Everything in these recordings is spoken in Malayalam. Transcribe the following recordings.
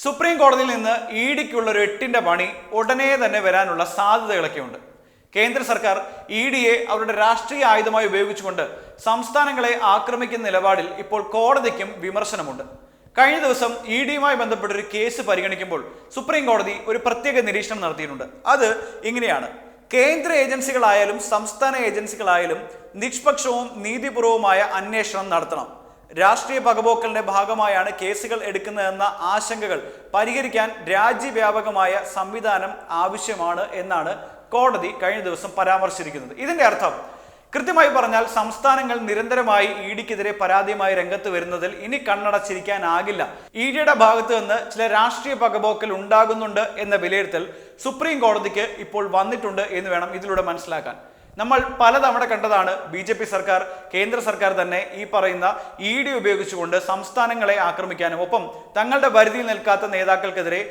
സുപ്രീം കോടതിയിൽ നിന്ന് ഇഡിക്കുള്ള ഒരു എട്ടിന്റെ പണി ഉടനെ തന്നെ വരാനുള്ള സാധ്യതകളൊക്കെയുണ്ട്. കേന്ദ്ര സർക്കാർ ഇഡിയെ അവരുടെ രാഷ്ട്രീയ ആയുധമായി ഉപയോഗിച്ചുകൊണ്ട് സംസ്ഥാനങ്ങളെ ആക്രമിക്കുന്ന നിലപാടിൽ ഇപ്പോൾ കോടതിക്കും വിമർശനമുണ്ട്. കഴിഞ്ഞ ദിവസം ഇഡിയുമായി ബന്ധപ്പെട്ടൊരു കേസ് പരിഗണിക്കുമ്പോൾ സുപ്രീം കോടതി ഒരു പ്രത്യേക നിരീക്ഷണം നടത്തിയിട്ടുണ്ട്. അത് ഇങ്ങനെയാണ്: കേന്ദ്ര ഏജൻസികളായാലും സംസ്ഥാന ഏജൻസികളായാലും നിഷ്പക്ഷവും നീതിപൂർവവുമായ അന്വേഷണം നടത്തണം. രാഷ്ട്രീയ പകപോക്കലിന്റെ ഭാഗമായാണ് കേസുകൾ എടുക്കുന്നതെന്ന ആശങ്കകൾ പരിഹരിക്കാൻ രാജ്യവ്യാപകമായ സംവിധാനം ആവശ്യമാണ് എന്നാണ് കോടതി കഴിഞ്ഞ ദിവസം പരാമർശിച്ചിരിക്കുന്നത്. ഇതിന്റെ അർത്ഥം കൃത്യമായി പറഞ്ഞാൽ സംസ്ഥാനങ്ങൾ നിരന്തരമായി ഇഡിക്കെതിരെ പരാതിയുമായി രംഗത്ത് വരുന്നതിൽ ഇനി കണ്ണടച്ചിരിക്കാനാകില്ല. ഇഡിയുടെ ഭാഗത്ത് നിന്ന് ചില രാഷ്ട്രീയ പകപോക്കൽ ഉണ്ടാകുന്നുണ്ട് എന്ന വിലയിരുത്തൽ സുപ്രീം കോടതിക്ക് ഇപ്പോൾ വന്നിട്ടുണ്ട് എന്ന് വേണം ഇതിലൂടെ മനസ്സിലാക്കാൻ. നമ്മൾ പലതവണ കണ്ടതാണ് BJP സർക്കാർ, കേന്ദ്ര സർക്കാർ തന്നെ ഈ പറയുന്ന ഇഡി ഉപയോഗിച്ചുകൊണ്ട് സംസ്ഥാനങ്ങളെ ആക്രമിക്കാനും ഒപ്പം തങ്ങളുടെ പരിധിയിൽ നിൽക്കാത്ത നേതാക്കൾക്കെതിരെ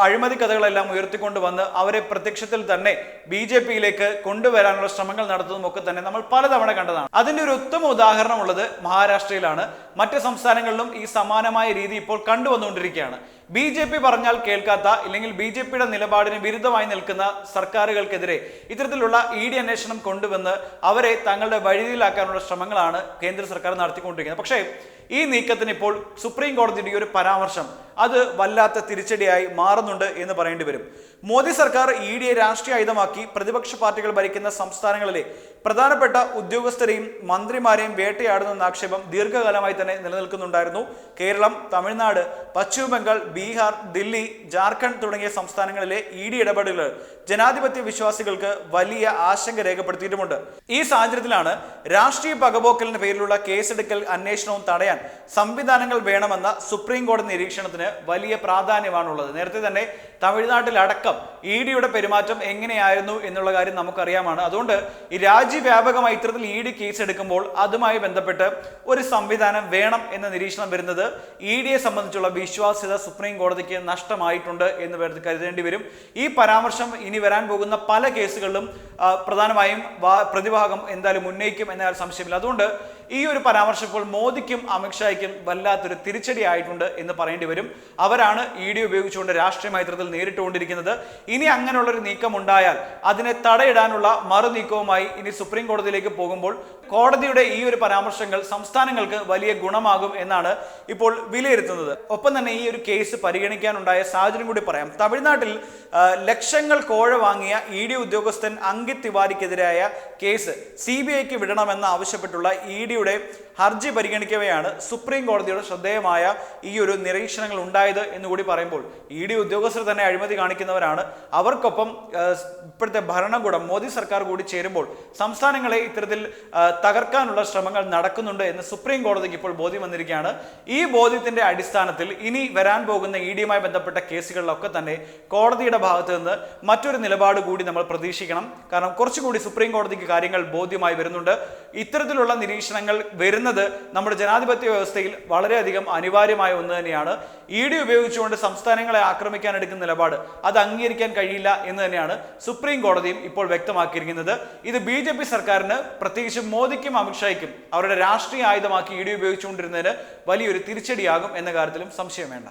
അഴിമതി കഥകളെല്ലാം ഉയർത്തിക്കൊണ്ടുവന്ന് അവരെ പ്രത്യക്ഷത്തിൽ തന്നെ BJPയിലേക്ക് കൊണ്ടുവരാനുള്ള ശ്രമങ്ങൾ നടത്തുന്നതും ഒക്കെ തന്നെ നമ്മൾ പലതവണ കണ്ടതാണ്. അതിന്റെ ഒരു ഉത്തമ ഉദാഹരണമുള്ളത് മഹാരാഷ്ട്രയിലാണ്. മറ്റ് സംസ്ഥാനങ്ങളിലും ഈ സമാനമായ രീതി ഇപ്പോൾ കണ്ടുവന്നുകൊണ്ടിരിക്കുകയാണ്. BJP പറഞ്ഞാൽ കേൾക്കാത്ത ഇല്ലെങ്കിൽ BJPയുടെ നിലപാടിന് വിരുദ്ധമായി നിൽക്കുന്ന സർക്കാരുകൾക്കെതിരെ ഇത്തരത്തിലുള്ള ഇഡി അന്വേഷണം കൊണ്ടുവന്ന് അവരെ തങ്ങളുടെ വഴിയിലാക്കാനുള്ള ശ്രമങ്ങളാണ് കേന്ദ്ര സർക്കാർ നടത്തിക്കൊണ്ടിരിക്കുന്നത്. പക്ഷേ ഈ നീക്കത്തിന് ഇപ്പോൾ സുപ്രീം കോടതിയുടെ ഒരു പരാമർശം അത് വല്ലാത്ത തിരിച്ചടിയായി മാറുന്നുണ്ട് എന്ന് പറയേണ്ടി വരും. മോദി സർക്കാർ ഇഡിയെ രാഷ്ട്രീയ ആയുധമാക്കി പ്രതിപക്ഷ പാർട്ടികൾ ഭരിക്കുന്ന സംസ്ഥാനങ്ങളിലെ പ്രധാനപ്പെട്ട ഉദ്യോഗസ്ഥരെയും മന്ത്രിമാരെയും വേട്ടയാടുന്ന ആക്ഷേപം ദീർഘകാലമായി തന്നെ നിലനിൽക്കുന്നുണ്ടായിരുന്നു. കേരളം, തമിഴ്നാട്, പശ്ചിമ ബംഗാൾ, ബീഹാർ, ദില്ലി, ജാർഖണ്ഡ് തുടങ്ങിയ സംസ്ഥാനങ്ങളിലെ ഇഡി ഇടപെടലുകൾ ജനാധിപത്യ വിശ്വാസികൾക്ക് വലിയ ആശങ്ക രേഖപ്പെടുത്തിയിട്ടുമുണ്ട്. ഈ സാഹചര്യത്തിലാണ് രാഷ്ട്രീയ പകപോക്കലിന്റെ പേരിലുള്ള കേസെടുക്കൽ അന്വേഷണവും തടയാൻ സംവിധാനങ്ങൾ വേണമെന്ന സുപ്രീം കോടതി നിരീക്ഷണത്തിന് വലിയ പ്രാധാന്യമാണുള്ളത്. നേരത്തെ തന്നെ തമിഴ്നാട്ടിലടക്കം ഇഡിയുടെ പെരുമാറ്റം എങ്ങനെയായിരുന്നു എന്നുള്ള കാര്യം നമുക്കറിയാമാണ്. അതുകൊണ്ട് ഈ രാജ്യവ്യാപകമായി ഇത്തരത്തിൽ ഇഡി കേസ് എടുക്കുമ്പോൾ അതുമായി ബന്ധപ്പെട്ട് ഒരു സംവിധാനം വേണം എന്ന നിരീക്ഷണം വരുന്നത് ഇഡിയെ സംബന്ധിച്ചുള്ള വിശ്വാസ്യത സുപ്രീം കോടതിക്ക് നഷ്ടമായിട്ടുണ്ട് എന്ന് കരുതേണ്ടി വരും. ഈ പരാമർശം ഇനി വരാൻ പോകുന്ന പല കേസുകളിലും പ്രധാനമായും പ്രതിഭാഗം എന്തായാലും ഉന്നയിക്കും എന്ന സംശയമില്ല. അതുകൊണ്ട് ഈ ഒരു പരാമർശം ഇപ്പോൾ മോദിക്കും അമിത്ഷായ്ക്കും വല്ലാത്തൊരു തിരിച്ചടി ആയിട്ടുണ്ട് എന്ന് പറയേണ്ടി വരും. അവരാണ് ഇഡി ഉപയോഗിച്ചുകൊണ്ട് രാഷ്ട്രീയമായി ഇത്തരത്തിൽ നേരിട്ടുകൊണ്ടിരിക്കുന്നത്. ഇനി അങ്ങനെയുള്ളൊരു നീക്കം ഉണ്ടായാൽ അതിനെ തടയിടാനുള്ള മറു നീക്കവുമായി ഇനി സുപ്രീം കോടതിയിലേക്ക് പോകുമ്പോൾ കോടതിയുടെ ഈ ഒരു പരാമർശങ്ങൾ സംസ്ഥാനങ്ങൾക്ക് വലിയ ഗുണമാകും എന്നാണ് ഇപ്പോൾ വിലയിരുത്തുന്നത്. ഒപ്പം തന്നെ ഈ ഒരു കേസ് പരിഗണിക്കാനുണ്ടായ സാഹചര്യം കൂടി പറയാം. തമിഴ്നാട്ടിൽ ലക്ഷങ്ങൾ കോഴ വാങ്ങിയ ഇഡി ഉദ്യോഗസ്ഥൻ അങ്കിത് തിവാരിക്കെതിരായ കേസ് CBIക്ക് വിടണമെന്ന് ആവശ്യപ്പെട്ടുള്ള ഇഡിയുടെ ഹർജി പരിഗണിക്കവെയാണ് സുപ്രീം കോടതിയുടെ ശ്രദ്ധേയമായ ഈ ഒരു നിരീക്ഷണങ്ങൾ ഉണ്ടായത് എന്നുകൂടി പറയുമ്പോൾ ഇഡി ഉദ്യോഗസ്ഥർ തന്നെ അഴിമതി കാണിക്കുന്നവരാണ്. അവർക്കൊപ്പം ഇപ്പോഴത്തെ ഭരണകൂടം മോദി സർക്കാർ കൂടി ചേരുമ്പോൾ സംസ്ഥാനങ്ങളെ ഇത്തരത്തിൽ തകർക്കാനുള്ള ശ്രമങ്ങൾ നടക്കുന്നുണ്ട് എന്ന് സുപ്രീം കോടതിക്ക് ഇപ്പോൾ ബോധ്യം വന്നിരിക്കുകയാണ്. ഈ ബോധ്യത്തിന്റെ അടിസ്ഥാനത്തിൽ ഇനി വരാൻ പോകുന്ന ഇഡിയുമായി ബന്ധപ്പെട്ട കേസുകളിലൊക്കെ തന്നെ കോടതിയുടെ ഭാഗത്ത് നിന്ന് മറ്റൊരു നിലപാട് കൂടി നമ്മൾ പ്രതീക്ഷിക്കണം. കാരണം കുറച്ചുകൂടി സുപ്രീം കോടതിക്ക് കാര്യങ്ങൾ ബോധ്യമായി വരുന്നുണ്ട്. ഇത്തരത്തിലുള്ള നിരീക്ഷണങ്ങൾ വരുന്നത് നമ്മുടെ ജനാധിപത്യ വ്യവസ്ഥയിൽ വളരെയധികം അനിവാര്യമായ ഒന്ന് തന്നെയാണ്. ഇഡി ഉപയോഗിച്ചുകൊണ്ട് സംസ്ഥാനങ്ങളെ ആക്രമിക്കാൻ എടുക്കുന്ന നിലപാട് അത് അംഗീകരിക്കാൻ കഴിയില്ല എന്ന് തന്നെയാണ് സുപ്രീം കോടതിയും ഇപ്പോൾ വ്യക്തമാക്കിയിരിക്കുന്നത്. ഇത് BJP സർക്കാരിന്, പ്രത്യേകിച്ച് മോദിക്കും അമിത്ഷായ്ക്കും അവരുടെ രാഷ്ട്രീയ ആയുധമാക്കി ഇഡി ഉപയോഗിച്ചുകൊണ്ടിരുന്നതിന് വലിയൊരു തിരിച്ചടിയാകും എന്ന കാര്യത്തിലും സംശയം വേണ്ട.